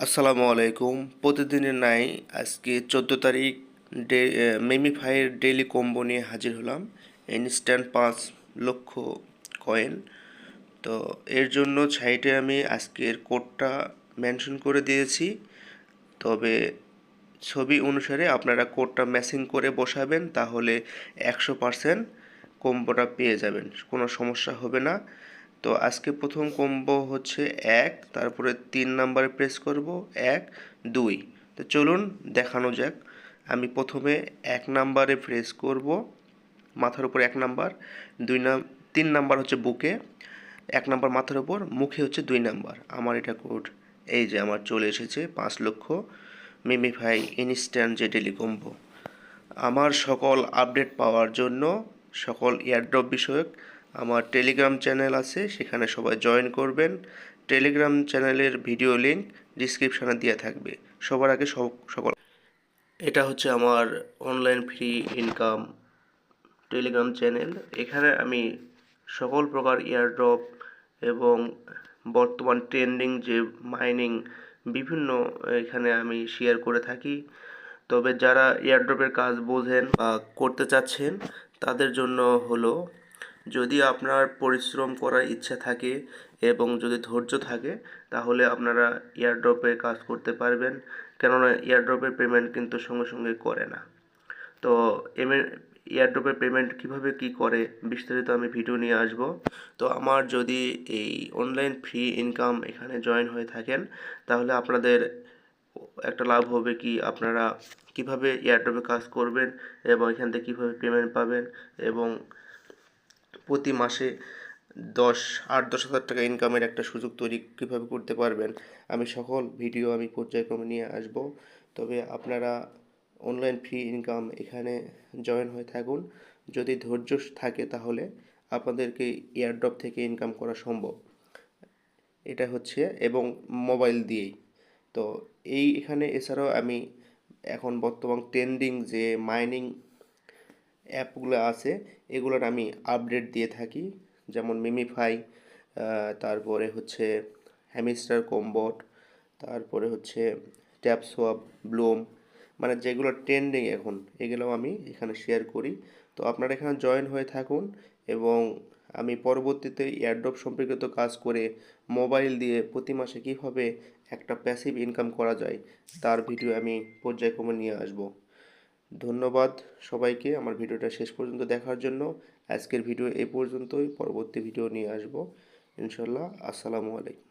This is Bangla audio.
আসসালামু আলাইকুম। প্রতিদিনের ন্যায় আজকে 14 তারিখ মেমিফাইয়ের ডেইলি কম্বো নিয়ে হাজির হলাম। ইনস্ট্যান্ট 5 লক্ষ কয়েন। তো এর জন্য সাইটে আমি আজকের কোডটা মেনশন করে দিয়েছি। তবে ছবি অনুসারে আপনারা কোডটা ম্যাচিং করে বসাবেন, তাহলে 100% কম্বোটা পেয়ে যাবেন, কোনো সমস্যা হবে না। তো আজকে প্রথম কম্বো হচ্ছে 1, তারপরে 3 নাম্বারে প্রেস করব 1 2। তো চলুন দেখানো যাক। আমি প্রথমে 1 নাম্বারে প্রেস করব, মাথার উপর 1 নাম্বার, 3 নাম্বার হচ্ছে বুকে, 1 নাম্বার মাথার উপর, মুখে হচ্ছে 2 নাম্বার। আমার এটা কোড, এই যে আমার চলে এসেছে 5 লক্ষ মিমিফাই ইনস্ট্যান্ট যে ডেলি কম্বো। আমার সকল আপডেট পাওয়ার জন্য, সকল এয়ারড্রপ বিষয়ক আমার টেলিগ্রাম চ্যানেল আছে, সেখানে সবাই জয়েন করবেন। টেলিগ্রাম চ্যানেলের ভিডিও লিঙ্ক ডিসক্রিপশানে দেওয়া থাকবে। সবার আগে সকল এটা হচ্ছে আমার online free income Telegram channel. এখানে আমি সকল প্রকার এয়ারড্রপ এবং বর্তমান ট্রেন্ডিং যে মাইনিং বিভিন্ন এখানে আমি শেয়ার করে থাকি। তবে যারা এয়ারড্রপের কাজ বোঝেন বা করতে চাচ্ছেন তাদের জন্য হলো, যদি আপনার পরিশ্রম করার ইচ্ছা থাকে এবং যদি ধৈর্য থাকে, তাহলে আপনারা এয়ারড্রপে কাজ করতে পারবেন। কেননা এয়ারড্রপের পেমেন্ট কিন্তু সঙ্গে সঙ্গে করে না। তো এয়ারড্রপের পেমেন্ট কিভাবে কি করে বিস্তারিত আমি ভিডিও নিয়ে আসব। তো আমার যদি এই অনলাইন ফ্রি ইনকাম এখানে জয়েন হয়ে থাকেন, তাহলে আপনাদের একটা লাভ হবে কি, আপনারা কিভাবে এয়ারড্রপে কাজ করবেন এবং এখান থেকে কীভাবে পেমেন্ট পাবেন এবং প্রতি মাসে 8-10 হাজার টাকা ইনকামের একটা সুযোগ তৈরি কীভাবে করতে পারবেন, আমি সকল ভিডিও আমি পর্যায়ক্রমে নিয়ে আসব। তবে আপনারা অনলাইন ফ্রি ইনকাম এখানে জয়েন হয়ে থাকুন। যদি ধৈর্য থাকে তাহলে আপনাদেরকে এয়ারড্রপ থেকে ইনকাম করা সম্ভব। এটা হচ্ছে এবং মোবাইল দিয়েই। তো এখানে এছাড়াও আমি এখন বর্তমান ট্রেন্ডিং যে মাইনিং অ্যাপগুলো আছে এগুলোর আমি আপডেট দিয়ে থাকি, যেমন মিমিফাই, তারপরে হচ্ছে হ্যামিস্টার কম্বট, তারপরে হচ্ছে ট্যাপসোয়াপ, ব্লুম, মানে যেগুলো ট্রেন্ডিং এখন এগুলো আমি এখানে শেয়ার করি। তো আপনারা এখানে জয়েন হয়ে থাকুন এবং আমি পরবর্তীতে এয়ারড্রপ সম্পর্কিত কাজ করে মোবাইল দিয়ে প্রতি মাসে কীভাবে একটা প্যাসিভ ইনকাম করা যায় তার ভিডিও আমি পর্যায়ক্রমে নিয়ে আসব। ধন্যবাদ সবাইকে আমার ভিডিওটা শেষ পর্যন্ত দেখার জন্য। আজকের ভিডিও এই পর্যন্তই, পরবর্তী ভিডিও নিয়ে আসব ইনশাল্লাহ। আসসালামু আলাইকুম।